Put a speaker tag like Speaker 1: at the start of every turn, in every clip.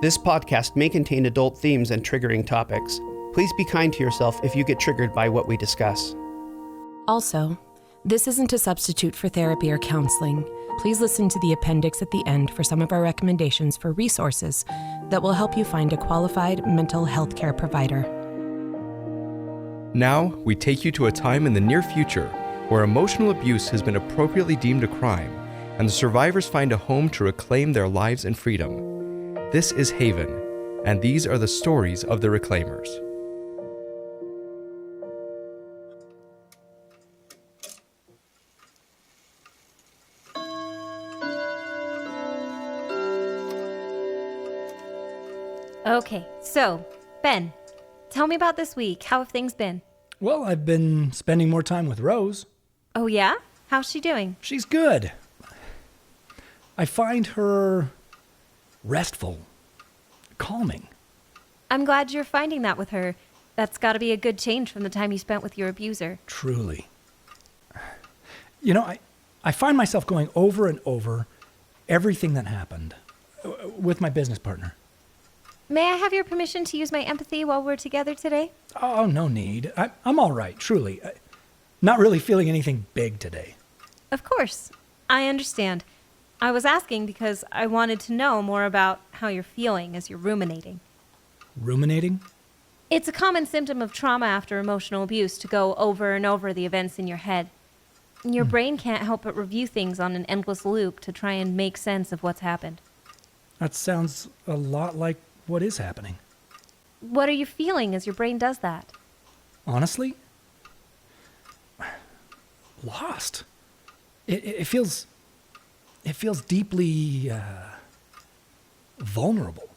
Speaker 1: This podcast may contain adult themes and triggering topics. Please be kind to yourself if you get triggered by what we discuss.
Speaker 2: Also, this isn't a substitute for therapy or counseling. Please listen to the appendix at the end for some of our recommendations for resources that will help you find a qualified mental health care provider.
Speaker 3: Now, we take you to a time in the near future where emotional abuse has been appropriately deemed a crime, and the survivors find a home to reclaim their lives and freedom. This is Haven, and these are the stories of the reclaimers.
Speaker 4: Okay, so, Ben, tell me about this week. How have things been?
Speaker 5: Well, I've been spending more time with Rose.
Speaker 4: Oh, yeah? How's she doing?
Speaker 5: She's good. I find her restful, calming.
Speaker 4: I'm glad you're finding that with her. That's got to be a good change from the time you spent with your abuser.
Speaker 5: Truly. You know, I find myself going over and over everything that happened with my business partner.
Speaker 4: May I have your permission to use my empathy while we're together today?
Speaker 5: Oh, no need. I'm all right, truly. Not really feeling anything big today.
Speaker 4: Of course. I understand. I was asking because I wanted to know more about how you're feeling as you're ruminating.
Speaker 5: Ruminating?
Speaker 4: It's a common symptom of trauma after emotional abuse to go over and over the events in your head. Your brain can't help but review things on an endless loop to try and make sense of what's happened.
Speaker 5: That sounds a lot like what is happening.
Speaker 4: What are you feeling as your brain does that?
Speaker 5: Honestly? Lost. It feels deeply vulnerable.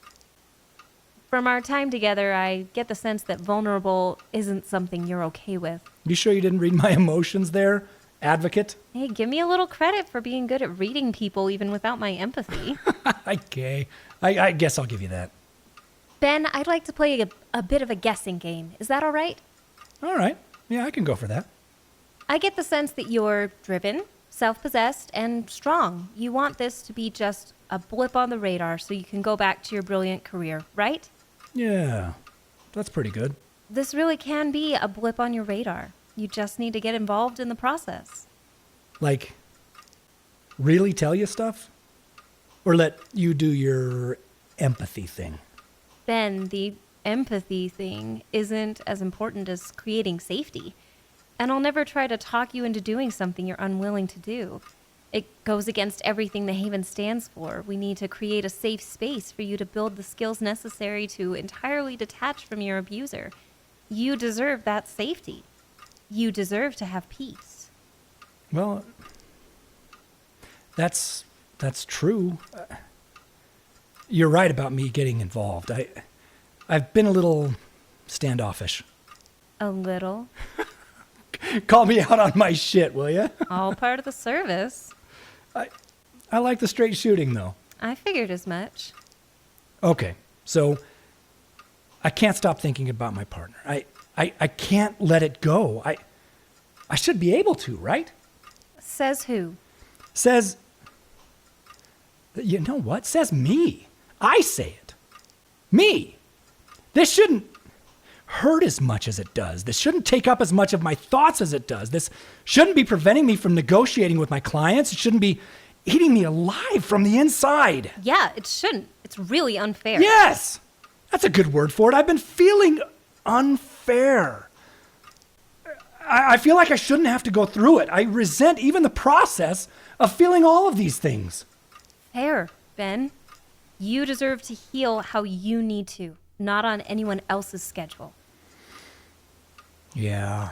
Speaker 4: From our time together, I get the sense that vulnerable isn't something you're okay with.
Speaker 5: You sure you didn't read my emotions there, advocate?
Speaker 4: Hey, give me a little credit for being good at reading people even without my empathy.
Speaker 5: Okay. I guess I'll give you that.
Speaker 4: Ben, I'd like to play a bit of a guessing game. Is that all right?
Speaker 5: All right. Yeah, I can go for that.
Speaker 4: I get the sense that you're driven, self-possessed, and strong. You want this to be just a blip on the radar so you can go back to your brilliant career, right?
Speaker 5: Yeah, that's pretty good.
Speaker 4: This really can be a blip on your radar. You just need to get involved in the process.
Speaker 5: Like, really tell you stuff? Or let you do your empathy thing?
Speaker 4: Ben, the empathy thing isn't as important as creating safety. And I'll never try to talk you into doing something you're unwilling to do. It goes against everything the Haven stands for. We need to create a safe space for you to build the skills necessary to entirely detach from your abuser. You deserve that safety. You deserve to have peace.
Speaker 5: Well, that's true. You're right about me getting involved. I've been a little standoffish.
Speaker 4: A little.
Speaker 5: Call me out on my shit, will you?
Speaker 4: All part of the service.
Speaker 5: I like the straight shooting, though.
Speaker 4: I figured as much.
Speaker 5: Okay, so I can't stop thinking about my partner. I can't let it go. I should be able to, right?
Speaker 4: Says who?
Speaker 5: Says, you know what? Says me. I say it. Me. This shouldn't hurt as much as it does. This shouldn't take up as much of my thoughts as it does. This shouldn't be preventing me from negotiating with my clients. It shouldn't be eating me alive from the inside.
Speaker 4: Yeah, it shouldn't. It's really unfair.
Speaker 5: Yes! That's a good word for it. I've been feeling unfair. I feel like I shouldn't have to go through it. I resent even the process of feeling all of these things.
Speaker 4: Fair, Ben. You deserve to heal how you need to, not on anyone else's schedule.
Speaker 5: Yeah.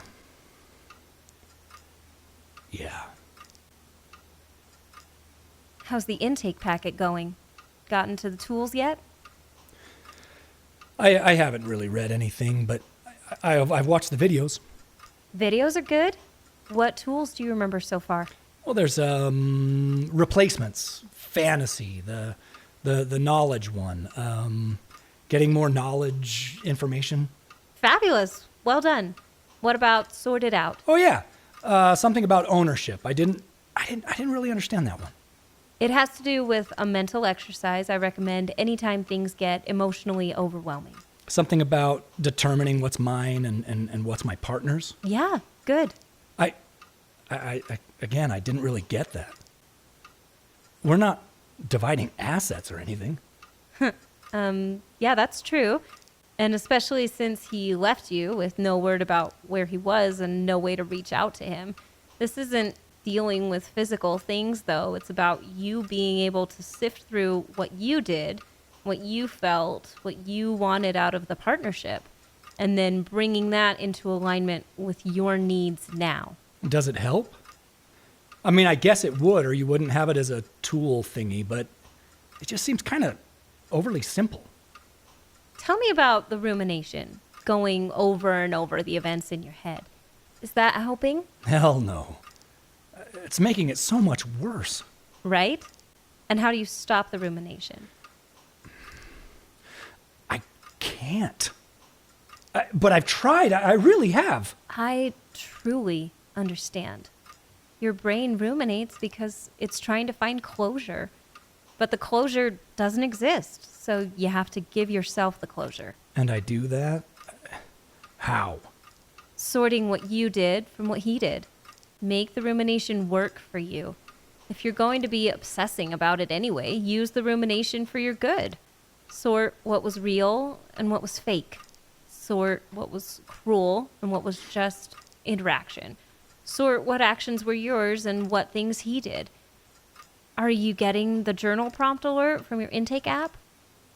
Speaker 4: How's the intake packet going? Gotten to the tools yet?
Speaker 5: I haven't really read anything, but I've watched the videos.
Speaker 4: Videos are good. What tools do you remember so far?
Speaker 5: Well, there's replacements, fantasy, the knowledge one, getting more knowledge information.
Speaker 4: Fabulous. Well done. What about sort it out?
Speaker 5: Oh yeah, something about ownership. I didn't really understand that one.
Speaker 4: It has to do with a mental exercise I recommend anytime things get emotionally overwhelming.
Speaker 5: Something about determining what's mine and what's my partner's?
Speaker 4: Yeah, good.
Speaker 5: Again, I didn't really get that. We're not dividing assets or anything.
Speaker 4: Yeah, that's true. And especially since he left you with no word about where he was and no way to reach out to him. This isn't dealing with physical things, though. It's about you being able to sift through what you did, what you felt, what you wanted out of the partnership, and then bringing that into alignment with your needs now.
Speaker 5: Does it help? I mean, I guess it would, or you wouldn't have it as a tool thingy, but it just seems kind of overly simple.
Speaker 4: Tell me about the rumination, going over and over the events in your head. Is that helping?
Speaker 5: Hell no. It's making it so much worse.
Speaker 4: Right? And how do you stop the rumination?
Speaker 5: I can't. But I've tried. I really have.
Speaker 4: I truly understand. Your brain ruminates because it's trying to find closure. But the closure doesn't exist, so you have to give yourself the closure.
Speaker 5: And I do that? How?
Speaker 4: Sorting what you did from what he did. Make the rumination work for you. If you're going to be obsessing about it anyway, use the rumination for your good. Sort what was real and what was fake. Sort what was cruel and what was just interaction. Sort what actions were yours and what things he did. Are you getting the journal prompt alert from your intake app?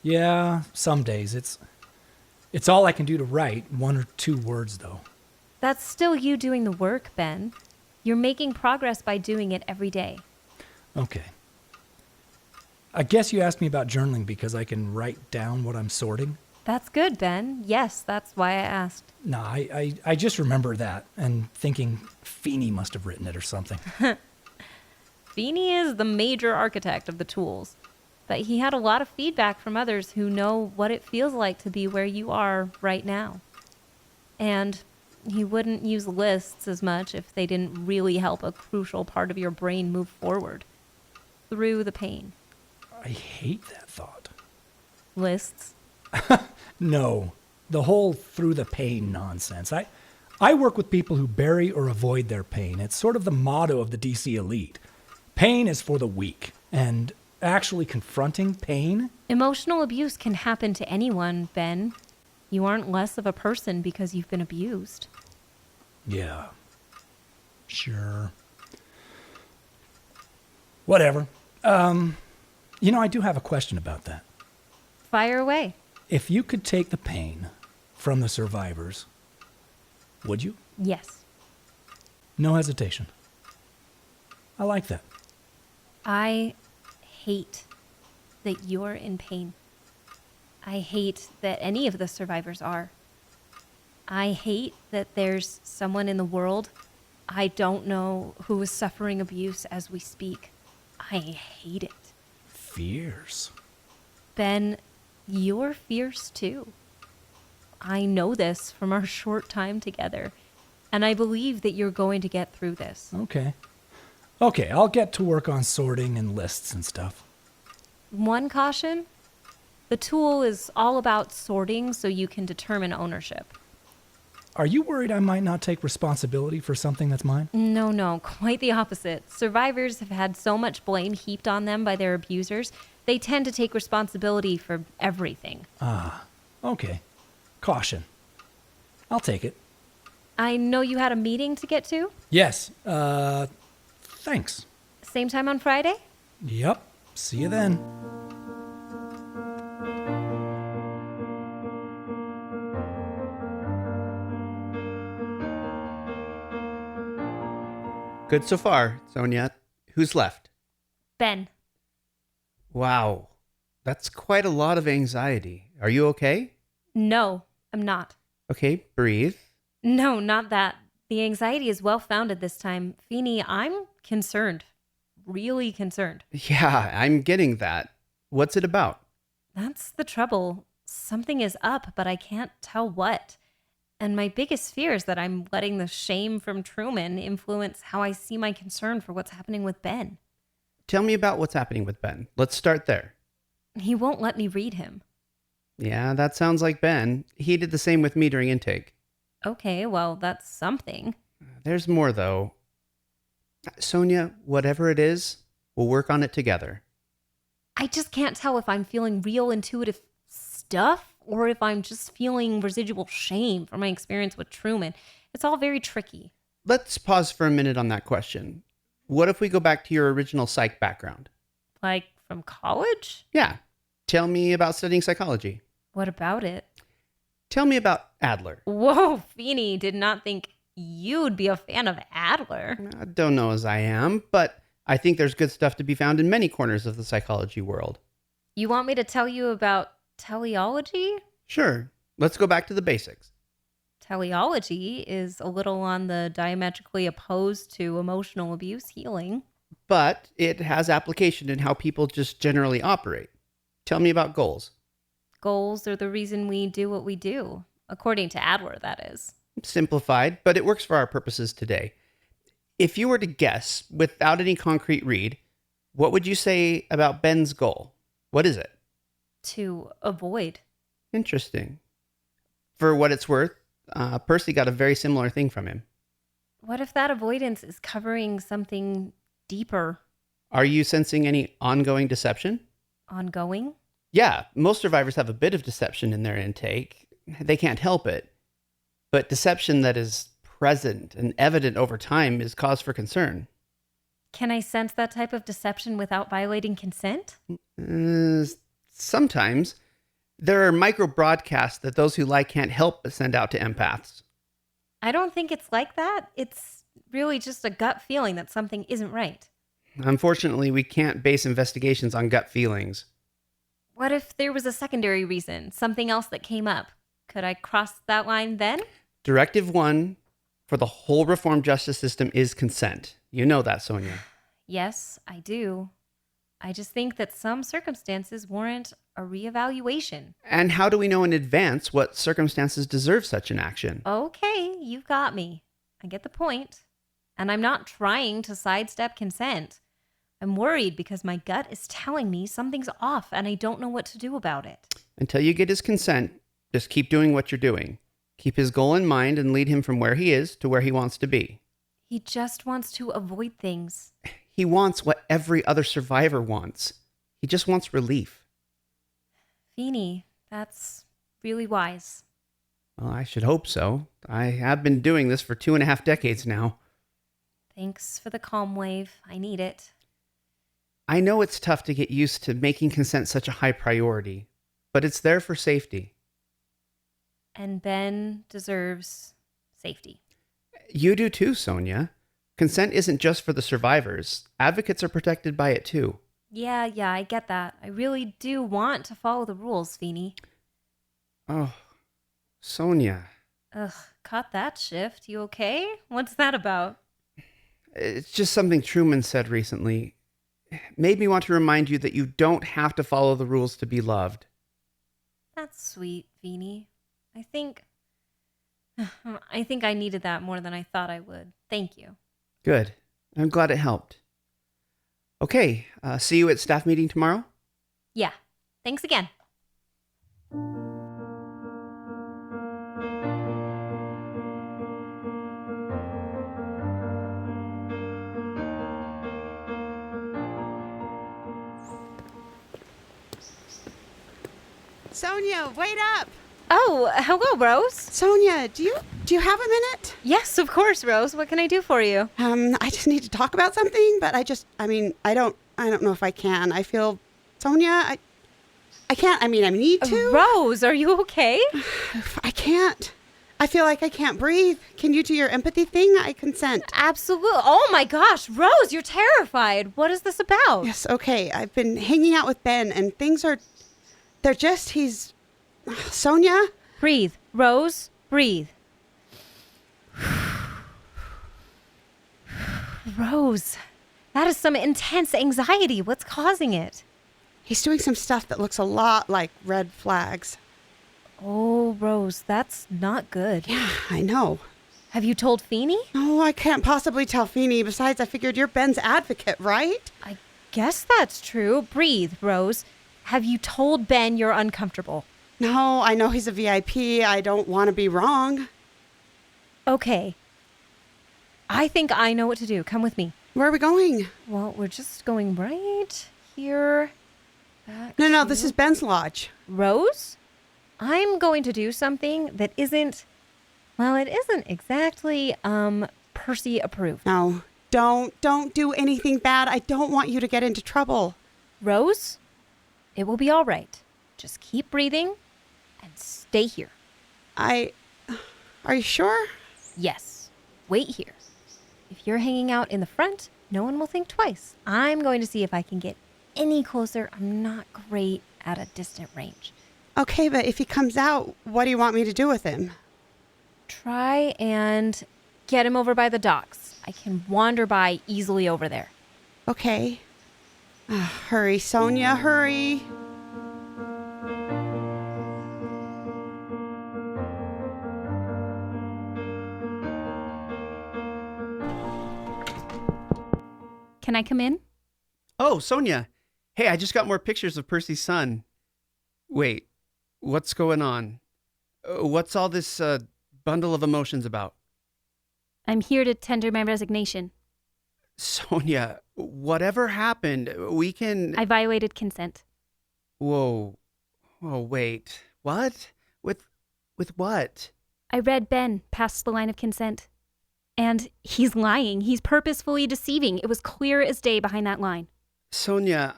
Speaker 5: Yeah, some days. It's all I can do to write, 1 or 2 words, though.
Speaker 4: That's still you doing the work, Ben. You're making progress by doing it every day.
Speaker 5: Okay. I guess you asked me about journaling because I can write down what I'm sorting.
Speaker 4: That's good, Ben. Yes, that's why I asked.
Speaker 5: No, I just remember that and thinking Pheeny must have written it or something.
Speaker 4: Pheeny is the major architect of the tools, but he had a lot of feedback from others who know what it feels like to be where you are right now. And he wouldn't use lists as much if they didn't really help a crucial part of your brain move forward, through the pain.
Speaker 5: I hate that thought.
Speaker 4: Lists?
Speaker 5: No, the whole through the pain nonsense. I work with people who bury or avoid their pain. It's sort of the motto of the DC elite. Pain is for the weak, and actually confronting pain?
Speaker 4: Emotional abuse can happen to anyone, Ben. You aren't less of a person because you've been abused.
Speaker 5: Yeah, sure. Whatever. I do have a question about that.
Speaker 4: Fire away.
Speaker 5: If you could take the pain from the survivors, would you?
Speaker 4: Yes.
Speaker 5: No hesitation. I like that.
Speaker 4: I hate that you're in pain. I hate that any of the survivors are. I hate that there's someone in the world I don't know who is suffering abuse as we speak. I hate it.
Speaker 5: Fierce.
Speaker 4: Ben, you're fierce too. I know this from our short time together, and I believe that you're going to get through this.
Speaker 5: Okay, I'll get to work on sorting and lists and stuff.
Speaker 4: One caution, the tool is all about sorting so you can determine ownership.
Speaker 5: Are you worried I might not take responsibility for something that's mine?
Speaker 4: No, quite the opposite. Survivors have had so much blame heaped on them by their abusers, they tend to take responsibility for everything.
Speaker 5: Okay. Caution. I'll take it.
Speaker 4: I know you had a meeting to get to.
Speaker 5: Yes, thanks.
Speaker 4: Same time on Friday?
Speaker 5: Yep, see you then.
Speaker 1: Good so far, Sonia. Who's left?
Speaker 4: Ben.
Speaker 1: Wow. That's quite a lot of anxiety. Are you okay?
Speaker 4: No, I'm not.
Speaker 1: Okay, breathe.
Speaker 4: No, not that. The anxiety is well-founded this time. Pheeny, I'm concerned. Really concerned.
Speaker 1: Yeah, I'm getting that. What's it about?
Speaker 4: That's the trouble. Something is up, but I can't tell what. And my biggest fear is that I'm letting the shame from Truman influence how I see my concern for what's happening with Ben.
Speaker 1: Tell me about what's happening with Ben. Let's start there.
Speaker 4: He won't let me read him.
Speaker 1: Yeah, that sounds like Ben. He did the same with me during intake.
Speaker 4: Okay, well, that's something.
Speaker 1: There's more, though. Sonia, whatever it is, we'll work on it together.
Speaker 4: I just can't tell if I'm feeling real intuitive stuff or if I'm just feeling residual shame from my experience with Truman. It's all very tricky.
Speaker 1: Let's pause for a minute on that question. What if we go back to your original psych background?
Speaker 4: Like from college?
Speaker 1: Yeah. Tell me about studying psychology.
Speaker 4: What about it?
Speaker 1: Tell me about Adler.
Speaker 4: Whoa, Pheeny, did not think you'd be a fan of Adler.
Speaker 1: I don't know as I am, but I think there's good stuff to be found in many corners of the psychology world.
Speaker 4: You want me to tell you about teleology?
Speaker 1: Sure. Let's go back to the basics.
Speaker 4: Teleology is a little on the diametrically opposed to emotional abuse healing.
Speaker 1: But it has application in how people just generally operate. Tell me about goals.
Speaker 4: Goals are the reason we do what we do, according to Adler, that is.
Speaker 1: Simplified, but it works for our purposes today. If you were to guess, without any concrete read, what would you say about Ben's goal? What is it?
Speaker 4: To avoid.
Speaker 1: Interesting. For what it's worth, Percy got a very similar thing from him.
Speaker 4: What if that avoidance is covering something deeper?
Speaker 1: Are you sensing any ongoing deception?
Speaker 4: Ongoing?
Speaker 1: Yeah, most survivors have a bit of deception in their intake. They can't help it. But deception that is present and evident over time is cause for concern.
Speaker 4: Can I sense that type of deception without violating consent?
Speaker 1: Sometimes. There are micro broadcasts that those who lie can't help but send out to empaths.
Speaker 4: I don't think it's like that. It's really just a gut feeling that something isn't right.
Speaker 1: Unfortunately, we can't base investigations on gut feelings.
Speaker 4: What if there was a secondary reason, something else that came up? Could I cross that line then?
Speaker 1: Directive 1 for the whole reform justice system is consent. You know that, Sonia.
Speaker 4: Yes, I do. I just think that some circumstances warrant a reevaluation.
Speaker 1: And how do we know in advance what circumstances deserve such an action?
Speaker 4: Okay, you've got me. I get the point. And I'm not trying to sidestep consent. I'm worried because my gut is telling me something's off and I don't know what to do about it.
Speaker 1: Until you get his consent, just keep doing what you're doing. Keep his goal in mind and lead him from where he is to where he wants to be.
Speaker 4: He just wants to avoid things.
Speaker 1: He wants what every other survivor wants. He just wants relief.
Speaker 4: Pheeny, that's really wise.
Speaker 1: Well, I should hope so. I have been doing this for 2.5 decades now.
Speaker 4: Thanks for the calm wave. I need it.
Speaker 1: I know it's tough to get used to making consent such a high priority, but it's there for safety.
Speaker 4: And Ben deserves safety.
Speaker 1: You do too, Sonia. Consent isn't just for the survivors. Advocates are protected by it too.
Speaker 4: Yeah, I get that. I really do want to follow the rules, Pheeny.
Speaker 1: Oh, Sonia.
Speaker 4: Ugh, caught that shift. You okay? What's that about?
Speaker 1: It's just something Truman said recently. Made me want to remind you that you don't have to follow the rules to be loved.
Speaker 4: That's sweet, Pheeny. I think I needed that more than I thought I would. Thank you.
Speaker 1: Good. I'm glad it helped. Okay, see you at staff meeting tomorrow?
Speaker 4: Yeah. Thanks again.
Speaker 6: Sonia, wait up!
Speaker 4: Oh, hello, Rose.
Speaker 6: Sonia, do you have a minute?
Speaker 4: Yes, of course, Rose. What can I do for you?
Speaker 6: I just need to talk about something, but I don't know if I can. I feel, Sonia, I can't. I need to.
Speaker 4: Rose, are you okay?
Speaker 6: I can't. I feel like I can't breathe. Can you do your empathy thing? I consent.
Speaker 4: Absolutely. Oh my gosh, Rose, you're terrified. What is this about?
Speaker 6: Yes, okay. I've been hanging out with Ben, and he's. Sonia?
Speaker 4: Breathe. Rose, breathe. Rose, that is some intense anxiety. What's causing it?
Speaker 6: He's doing some stuff that looks a lot like red flags.
Speaker 4: Oh, Rose, that's not good.
Speaker 6: Yeah, I know.
Speaker 4: Have you told Pheeny?
Speaker 6: No, I can't possibly tell Pheeny. Besides, I figured you're Ben's advocate, right?
Speaker 4: I guess that's true. Breathe, Rose. Have you told Ben you're uncomfortable?
Speaker 6: No, I know he's a VIP. I don't want to be wrong.
Speaker 4: Okay. I think I know what to do. Come with me.
Speaker 6: Where are we going?
Speaker 4: Well, we're just going right here.
Speaker 6: No, this is Ben's lodge.
Speaker 4: Rose? I'm going to do something that isn't exactly, Percy approved.
Speaker 6: No, don't do anything bad. I don't want you to get into trouble.
Speaker 4: Rose, it will be all right. Just keep breathing and stay here.
Speaker 6: Are you sure?
Speaker 4: Yes, wait here. If you're hanging out in the front, no one will think twice. I'm going to see if I can get any closer. I'm not great at a distant range.
Speaker 6: Okay, but if he comes out, what do you want me to do with him?
Speaker 4: Try and get him over by the docks. I can wander by easily over there.
Speaker 6: Okay. Hurry, Sonia, hurry.
Speaker 4: Can I come in?
Speaker 1: Oh, Sonia. Hey, I just got more pictures of Percy's son. Wait, what's going on? What's all this bundle of emotions about?
Speaker 7: I'm here to tender my resignation.
Speaker 1: Sonia, whatever happened, we can...
Speaker 7: I violated consent.
Speaker 1: Whoa. Oh, wait. What? With what?
Speaker 7: I read Ben past the line of consent. And he's lying. He's purposefully deceiving. It was clear as day behind that line.
Speaker 1: Sonia,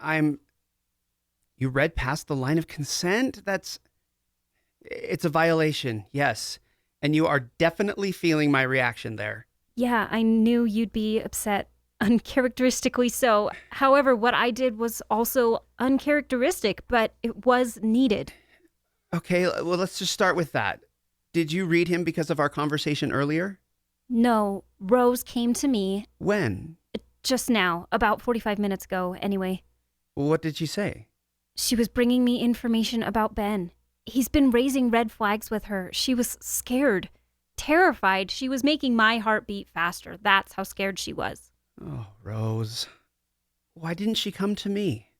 Speaker 1: You read past the line of consent? It's a violation, yes. And you are definitely feeling my reaction there.
Speaker 7: Yeah, I knew you'd be upset. Uncharacteristically so. However, what I did was also uncharacteristic, but it was needed.
Speaker 1: Okay, well, let's just start with that. Did you read him because of our conversation earlier?
Speaker 7: No, Rose came to me.
Speaker 1: When?
Speaker 7: Just now, about 45 minutes ago, anyway.
Speaker 1: What did she say?
Speaker 7: She was bringing me information about Ben. He's been raising red flags with her. She was scared, terrified. She was making my heart beat faster. That's how scared she was.
Speaker 1: Oh, Rose. Why didn't she come to me?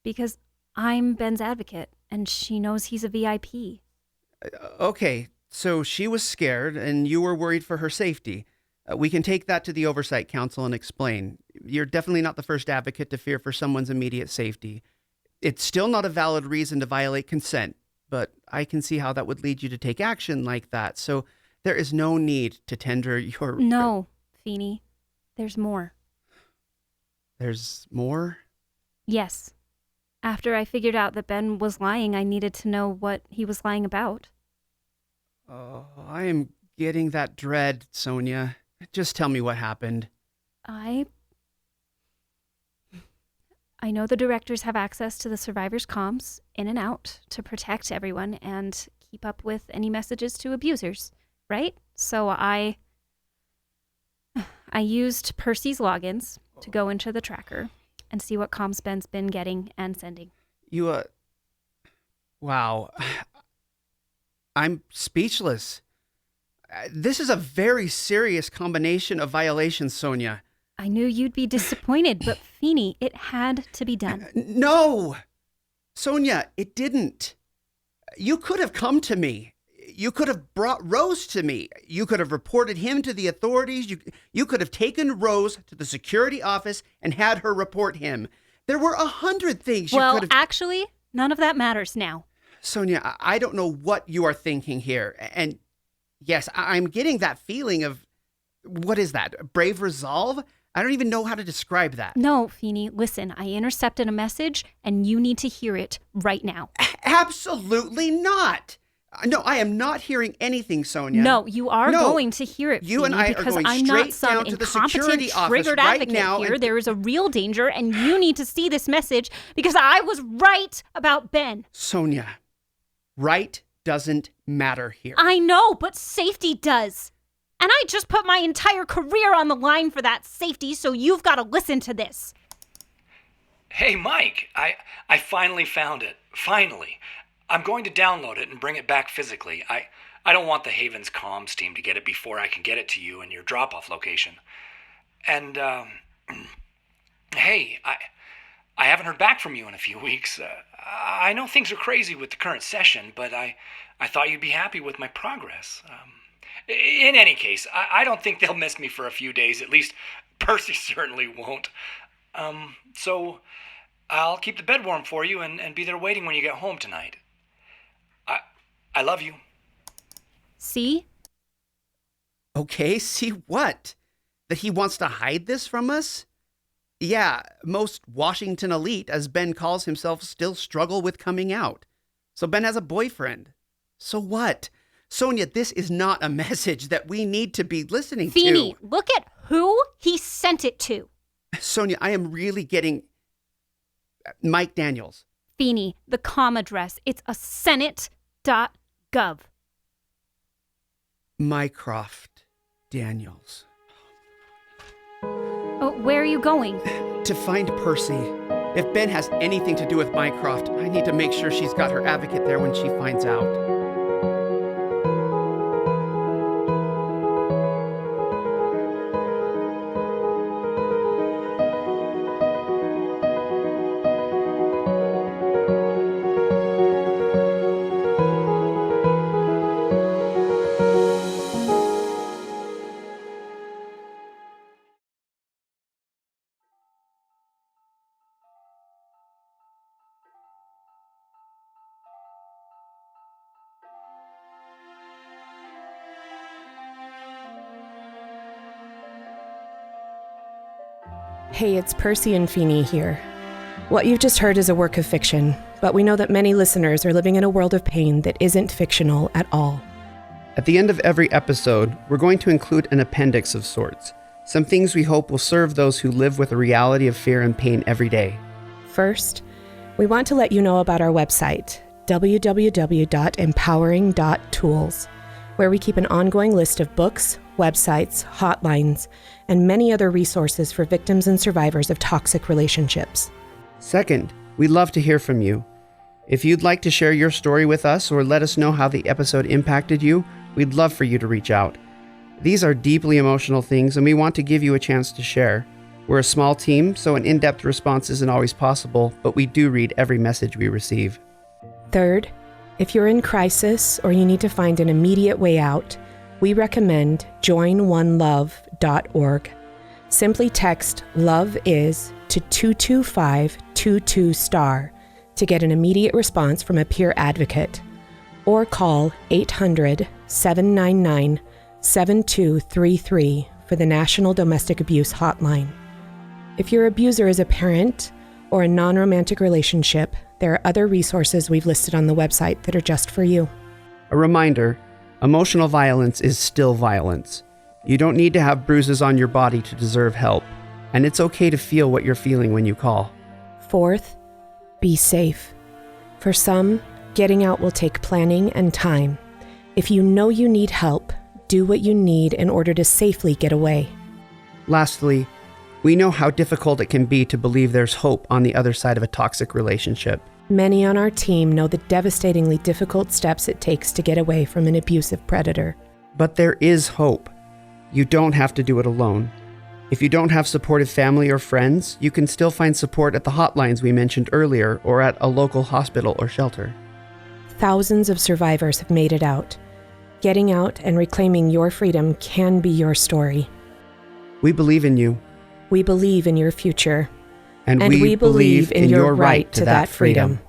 Speaker 7: Because I'm Ben's advocate, and she knows he's a VIP.
Speaker 1: Okay, so she was scared, and you were worried for her safety. We can take that to the Oversight Council and explain. You're definitely not the first advocate to fear for someone's immediate safety. It's still not a valid reason to violate consent, but I can see how that would lead you to take action like that. So there is no need to tender your...
Speaker 7: No, Pheeny. There's more.
Speaker 1: There's more?
Speaker 7: Yes. After I figured out that Ben was lying, I needed to know what he was lying about.
Speaker 1: Oh, I am getting that dread, Sonia. Just tell me what happened.
Speaker 7: I know the directors have access to the survivors' comms in and out to protect everyone and keep up with any messages to abusers, right? So I used Percy's logins to go into the tracker and see what comms Ben's been getting and sending.
Speaker 1: Wow. I'm speechless. This is a very serious combination of violations, Sonia.
Speaker 7: I knew you'd be disappointed, but Pheeny, it had to be done.
Speaker 1: No! Sonia, it didn't. You could have come to me. You could have brought Rose to me. You could have reported him to the authorities. You could have taken Rose to the security office and had her report him. There were 100 things you could have...
Speaker 7: Actually, none of that matters now.
Speaker 1: Sonia, I don't know what you are thinking here. And yes, I'm getting that feeling of... What is that? Brave resolve? I don't even know how to describe that.
Speaker 7: No, Pheeny, listen, I intercepted a message and you need to hear it right now.
Speaker 1: Absolutely not. No, I am not hearing anything, Sonia.
Speaker 7: No, you are going to hear it,
Speaker 1: You
Speaker 7: Pheeny,
Speaker 1: and I are
Speaker 7: because
Speaker 1: going
Speaker 7: I'm not
Speaker 1: straight
Speaker 7: some
Speaker 1: down to the
Speaker 7: incompetent,
Speaker 1: security office
Speaker 7: triggered
Speaker 1: right
Speaker 7: advocate
Speaker 1: now.
Speaker 7: here. There is a real danger, and you need to see this message because I was right about Ben.
Speaker 1: Sonia, right doesn't matter here.
Speaker 7: I know, but safety does. And I just put my entire career on the line for that safety, so you've got to listen to this.
Speaker 5: Hey, Mike, I finally found it. Finally. I'm going to download it and bring it back physically. I don't want the Haven's comms team to get it before I can get it to you and your drop-off location. And, hey, I haven't heard back from you in a few weeks. I know things are crazy with the current session, but I thought you'd be happy with my progress. In any case, I don't think they'll miss me for a few days. At least Percy certainly won't. So I'll keep the bed warm for you and be there waiting when you get home tonight. I love you.
Speaker 7: See?
Speaker 1: Okay, see what? That he wants to hide this from us? Yeah, most Washington elite, as Ben calls himself, still struggle with coming out. So Ben has a boyfriend. So what? Sonia, this is not a message that we need to be listening
Speaker 7: Pheeny,
Speaker 1: to.
Speaker 7: look at who he sent it to.
Speaker 1: Sonia, I am really getting... Mike Daniels.
Speaker 7: Pheeny, the com address. It's a senate.gov.
Speaker 1: Mycroft Daniels.
Speaker 7: Oh, where are you going?
Speaker 1: To find Percy. If Ben has anything to do with Mycroft, I need to make sure she's got her advocate there when she finds out.
Speaker 2: Hey, it's Percy and Pheeny here. What you've just heard is a work of fiction, but we know that many listeners are living in a world of pain that isn't fictional at all.
Speaker 1: At the end of every episode, we're going to include an appendix of sorts. Some things we hope will serve those who live with the reality of fear and pain every day.
Speaker 2: First, we want to let you know about our website, www.empowering.tools, where we keep an ongoing list of books, websites, hotlines, and many other resources for victims and survivors of toxic relationships.
Speaker 1: Second, we'd love to hear from you. If you'd like to share your story with us or let us know how the episode impacted you, we'd love for you to reach out. These are deeply emotional things, and we want to give you a chance to share. We're a small team, so an in-depth response isn't always possible, but we do read every message we receive.
Speaker 2: Third, if you're in crisis or you need to find an immediate way out, we recommend joinonelove.org. Simply text "Love Is" to 22522* to get an immediate response from a peer advocate, or call 800-799-7233 for the National Domestic Abuse Hotline. If your abuser is a parent or a non-romantic relationship, there are other resources we've listed on the website that are just for you.
Speaker 1: A reminder, emotional violence is still violence. You don't need to have bruises on your body to deserve help, and it's okay to feel what you're feeling when you call.
Speaker 2: Fourth, be safe. For some, getting out will take planning and time. If you know you need help, do what you need in order to safely get away.
Speaker 1: Lastly, we know how difficult it can be to believe there's hope on the other side of a toxic relationship.
Speaker 2: Many on our team know the devastatingly difficult steps it takes to get away from an abusive predator.
Speaker 1: But there is hope. You don't have to do it alone. If you don't have supportive family or friends, you can still find support at the hotlines we mentioned earlier or at a local hospital or shelter.
Speaker 2: Thousands of survivors have made it out. Getting out and reclaiming your freedom can be your story.
Speaker 1: We believe in you.
Speaker 2: We believe in your future.
Speaker 1: And we believe in your right to that freedom.